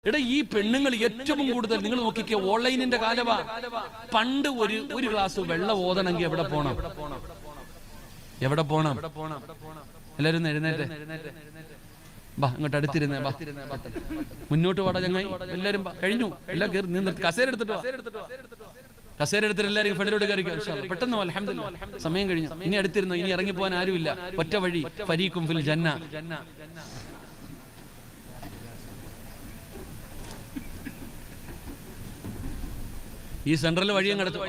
എടാ ഈ പെണ്ണുങ്ങൾ ഏറ്റവും കൂടുതൽ നിങ്ങൾ നോക്കിക്കേ, ഓൺലൈനിന്റെ കാലവാ. പണ്ട് ഒരു ഗ്ലാസ് വെള്ളം ഓതണമെങ്കിൽ എവിടെ പോണം? എല്ലാരും എഴുന്നേറ്റ് ബാ, ഇങ്ങോട്ട് അടുത്തിരുന്നേ, ബാ മുന്നോട്ട് പാടാ ചങ്ങായി. എല്ലാരും കഴിഞ്ഞു, എല്ലാം കയറി നിന്ന് കസേര എടുത്തിട്ട് എല്ലാവരും ഫെഡറോട് കയറി പെട്ടെന്ന്. അൽഹംദുലില്ലാഹ് സമയം കഴിഞ്ഞു. ഇനി അടുത്തിരുന്നു, ഇനി ഇറങ്ങിപ്പോകാൻ ആരുമില്ല. ഒറ്റ വഴി, ഫരീഖും ഫിൽ ജന്ന. ഈ സെൻട്രൽ വഴിയും കടച്ചു.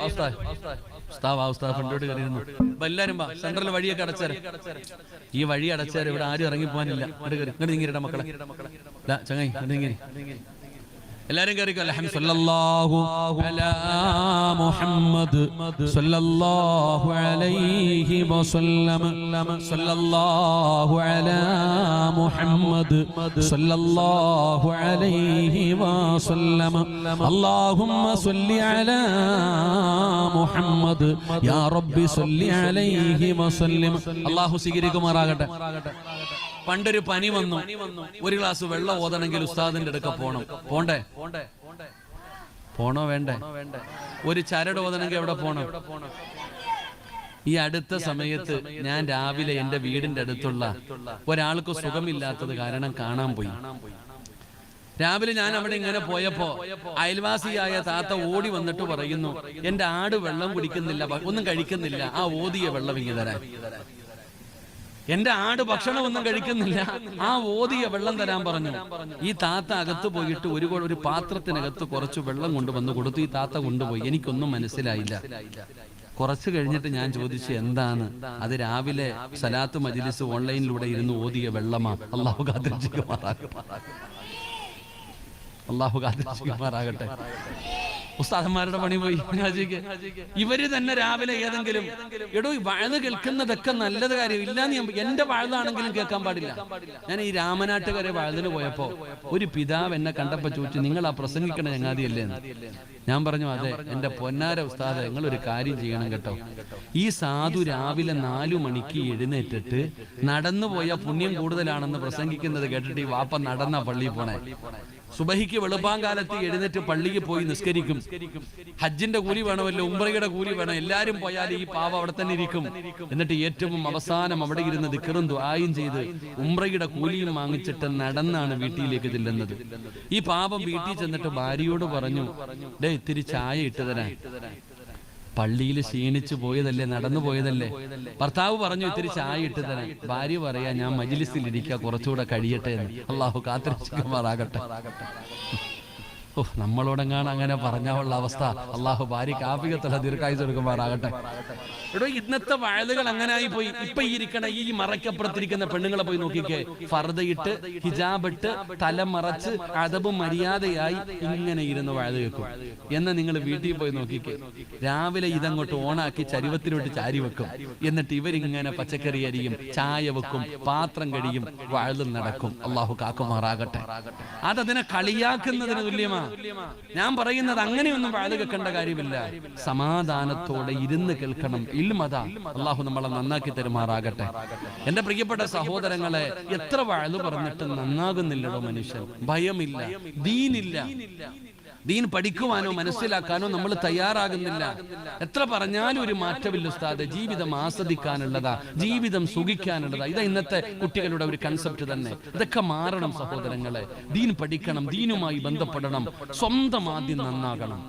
ഫെഡറോട് കയറിയിരുന്നു. എല്ലാരും ബാ, സെൻട്രൽ വഴിയൊക്കെ അടച്ചേരെ. ഈ വഴി അടച്ചേരെ, ഇവിടെ ആരും ഇറങ്ങിപ്പോകാനില്ല. ഇങ്ങോട്ട് നീങ്ങിരട്ടെ മക്കളെ, ചങ്ങായി നീങ്ങി. എല്ലാരും കേറിക്കോ. സല്ലല്ലാഹു അലാ മുഹമ്മദ് സല്ലല്ലാഹു അലൈഹി വസല്ലം. സല്ലല്ലാഹു അലാ മുഹമ്മദ് സല്ലല്ലാഹു അലൈഹി വസല്ലം. അല്ലാഹുമ്മ സ്വല്ലി അലാ മുഹമ്മദ് യാ റബ്ബി സ്വല്ലി അലൈഹി വസല്ലം. അല്ലാഹു സ്വീകരിക്കുമാറാകട്ടെ. പണ്ടൊരു പനി വന്നു, ഒരു ഗ്ലാസ് വെള്ളം ഓതണമെങ്കിൽ ഉസ്താദിന്റെ അടുക്ക പോണോ വേണ്ടേ? ഒരു ചരട് ഓതണമെങ്കിൽ എവിടെ പോണം? ഈ അടുത്ത സമയത്ത് ഞാൻ രാവിലെ എന്റെ വീടിന്റെ അടുത്തുള്ള ഒരാൾക്ക് സുഖമില്ലാത്തത് കാരണം കാണാൻ പോയി. രാവിലെ ഞാൻ അവിടെ ഇങ്ങനെ പോയപ്പോ അയൽവാസിയായ താത്ത ഓടി വന്നിട്ട് പറയുന്നു, എന്റെ ആട് വെള്ളം കുടിക്കുന്നില്ല, ഒന്നും കഴിക്കുന്നില്ല, ആ ഓതിയ വെള്ളം ഇങ്ങ് തരാൻ. എന്റെ ആട് ഭക്ഷണം ഒന്നും കഴിക്കുന്നില്ല, ആ ഓതിയ വെള്ളം തരാൻ പറഞ്ഞു. ഈ താത്ത അകത്ത് പോയിട്ട് ഒരു പാത്രത്തിനകത്ത് കുറച്ച് വെള്ളം കൊണ്ടുവന്ന് കൊടുത്തു. ഈ താത്ത കൊണ്ടുപോയി. എനിക്കൊന്നും മനസ്സിലായില്ല. കുറച്ച് കഴിഞ്ഞിട്ട് ഞാൻ ചോദിച്ചു, എന്താണ്? അത് രാവിലെ സലാത്ത് മജ്ലിസ് ഓൺലൈനിലൂടെ ഇരുന്ന് ഓതിയ വെള്ളമാ. അല്ലാഹു കാത്തിരക്ഷിക്കുമാറാകട്ടെ. ഉസ്താദന്മാരുടെ പണി പോയി. ഇവര് തന്നെ രാവിലെ ഏതെങ്കിലും എടോ വഴുത് കേൾക്കുന്നതൊക്കെ നല്ലത് കാര്യം ഇല്ലാന്ന് എന്റെ വഴുതാണെങ്കിലും കേൾക്കാൻ പാടില്ല. ഞാൻ ഈ രാമനാട്ടുകരെ വഴുതിന് പോയപ്പോ ഒരു പിതാവ് എന്നെ കണ്ടപ്പോ ചോദിച്ചു, നിങ്ങൾ ആ പ്രസംഗിക്കണ ചങ്ങാതിയല്ലേ? ഞാൻ പറഞ്ഞു, അതെ. എന്റെ പൊന്നാര ഉസ്താദ്, നിങ്ങൾ ഒരു കാര്യം ചെയ്യണം കേട്ടോ. ഈ സാധു രാവിലെ 4 മണിക്ക് എഴുന്നേറ്റിട്ട് നടന്നു പോയ പുണ്യം കൂടുതലാണെന്ന് പ്രസംഗിക്കുന്നത് കേട്ടിട്ട് ഈ വാപ്പ നടന്ന പള്ളിയിൽ പോണേ. സുബഹിക്ക് വെളുപ്പാങ്കാലത്ത് എഴുന്നേറ്റ് പള്ളിക്ക് പോയി നിസ്കരിക്കും. ഹജ്ജിന്റെ കൂലി വേണമല്ലോ, ഉംറയുടെ കൂലി വേണം. എല്ലാരും പോയാൽ ഈ പാവ അവിടെ തന്നെ ഇരിക്കും. എന്നിട്ട് ഏറ്റവും അവസാനം അവിടെ ഇരുന്ന് ദിക്റും ദുആയും ചെയ്ത് ഉംറയുടെ കൂലിയും വാങ്ങിച്ചിട്ട് നടന്നാണ് വീട്ടിലേക്ക് ചെല്ലുന്നത്. ഈ പാപം വീട്ടിൽ ചെന്നിട്ട് ഭാര്യയോട് പറഞ്ഞു, ഡേ ഇത്തിരി ചായ ഇട്ട് തരാൻ. പള്ളിയിൽ ക്ഷീണിച്ചു പോയതല്ലേ, നടന്നു പോയതല്ലേ. ഭർത്താവ് പറഞ്ഞു, ഇത്തിരി ചായ ഇട്ട് തരാൻ. ഭാര്യ പറയാ, ഞാൻ മജ്ലിസിൽ ഇരിക്കുക, കുറച്ചുകൂടെ കഴിയട്ടെ എന്ന്. അല്ലാഹു കാത്തിരക്ഷിക്കുമാറാകട്ടെ. നമ്മളോടെങ്ങാണ് അങ്ങനെ പറഞ്ഞാലുള്ള അവസ്ഥ. അല്ലാഹു ഭാര്യക്ക് ആഫിയത്തുള്ള ദീർഘായുസ്സ് കൊടുക്കുമാറാകട്ടെ. എടോ, ഇന്നത്തെ വഴുതുകൾ അങ്ങനെ ആയി പോയി. ഇപ്പൊ ഇരിക്കണ ഈ മറക്കപ്പുറത്തിരിക്കുന്ന പെണ്ണുങ്ങളെ പോയി നോക്കിക്കേ. ഫർദയിട്ട് ഹിജാബിട്ട് തല മറച്ച് അദബും മര്യാദയായി ഇങ്ങനെ ഇരുന്ന് വഴുത് കേൾക്കും. എന്ന് നിങ്ങൾ വീട്ടിൽ പോയി നോക്കിക്കേ. രാവിലെ ഇതങ്ങോട്ട് ഓണാക്കി ചരുവത്തിലോട്ട് ചാരി വെക്കും. എന്നിട്ട് ഇവരിങ്ങനെ പച്ചക്കറി അരിയും, ചായ വെക്കും, പാത്രം കഴിയും, വഴുതും നടക്കും. അല്ലാഹു കാക്കുമാറാകട്ടെ. അതതിനെ കളിയാക്കുന്നതിന് തുല്യമാണ്. ഞാൻ പറയുന്നത് അങ്ങനെയൊന്നും വഴുത് കേൾക്കേണ്ട കാര്യമില്ല. സമാധാനത്തോടെ ഇരുന്ന് കേൾക്കണം. ഇൽമതാ. അല്ലാഹു നമ്മളെ നന്നാക്കി തരുമാറാകട്ടെ. എന്റെ പ്രിയപ്പെട്ട സഹോദരങ്ങളെ, എത്ര വഴുത് പറഞ്ഞിട്ട് നന്നാകുന്നില്ലടോ മനുഷ്യൻ. ഭയമില്ല, ദീനില്ല. ദീൻ പഠിക്കുവാനോ മനസ്സിലാക്കാനോ നമ്മൾ തയ്യാറാകുന്നില്ല. എത്ര പറഞ്ഞാലും ഒരു മാറ്റമില്ല ഉസ്താദ്. ജീവിതം ആസ്വദിക്കാനുള്ളതാ, ജീവിതം സുഖിക്കാനുള്ളതാ. ഇതാ ഇന്നത്തെ കുട്ടികളുടെ ഒരു കൺസെപ്റ്റ് തന്നെ. ഇതൊക്കെ മാറണം സഹോദരങ്ങളെ. ദീൻ പഠിക്കണം, ദീനുമായി ബന്ധപ്പെടണം. സ്വന്തം ആദ്യം നന്നാകണം.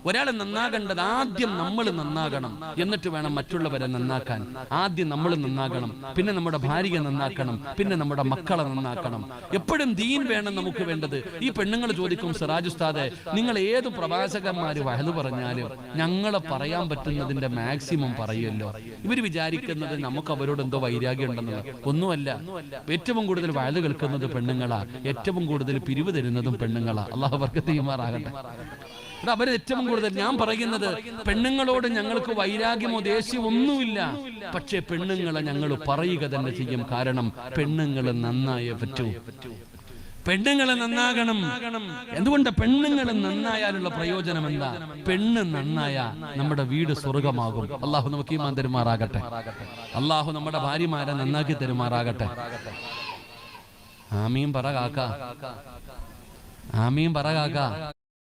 ഒരാളെ നന്നാകേണ്ടത് ആദ്യം നമ്മൾ നന്നാകണം, എന്നിട്ട് വേണം മറ്റുള്ളവരെ നന്നാക്കാൻ. ആദ്യം നമ്മൾ നന്നാകണം, പിന്നെ നമ്മുടെ ഭാര്യയെ നന്നാക്കണം, പിന്നെ നമ്മുടെ മക്കളെ നന്നാക്കണം. എപ്പോഴും ദീൻ വേണം നമുക്ക് വേണ്ടത്. ഈ പെണ്ണുങ്ങൾ ചോദിക്കും, സിറാജ് ഉസ്താദെ, നിങ്ങൾ ഏത് പ്രവാചകന്മാര് വഹദ് പറഞ്ഞാലും ഞങ്ങളെ പറയാൻ പറ്റുന്നതിന്റെ മാക്സിമം പറയുമല്ലോ. ഇവര് വിചാരിക്കുന്നത് നമുക്ക് അവരോട് എന്തോ വൈരാഗ്യം ഉണ്ടെന്നുള്ളത്. ഒന്നുമല്ല. ഏറ്റവും കൂടുതൽ വഹദ് കേൾക്കുന്നത് പെണ്ണുങ്ങളാ, ഏറ്റവും കൂടുതൽ പിരിവ് തരുന്നതും പെണ്ണുങ്ങളാ. അല്ലാഹു ബർക്കത്ത് ചെയ്യുമാറാകട്ടെ. അവര് ഏറ്റവും കൂടുതൽ. ഞാൻ പറയുന്നത്, പെണ്ണുങ്ങളോട് ഞങ്ങൾക്ക് വൈരാഗ്യമോ ദേഷ്യമോ ഒന്നുമില്ല. പക്ഷെ പെണ്ണുങ്ങളെ ഞങ്ങൾ പറയുക തന്നെ ചെയ്യും. കാരണം പെണ്ണുങ്ങൾ നന്നായേ പറ്റൂ. പെണ്ണുങ്ങളെ നന്നാകണം. എന്തുകൊണ്ട്? പെണ്ണുങ്ങൾ നന്നായാലുള്ള പ്രയോജനം എന്താ? പെണ്ണ് നന്നായ നമ്മുടെ വീട് സ്വർഗമാകും. അല്ലാഹു നമുക്ക് ഈമാൻ തരുമാറാകട്ടെ. അല്ലാഹു നമ്മുടെ ഭാര്യമാരെ നന്നാക്കി തരുമാറാകട്ടെ. ആമീൻ പറ കാക്ക. ആമീൻ പറ കാക്ക.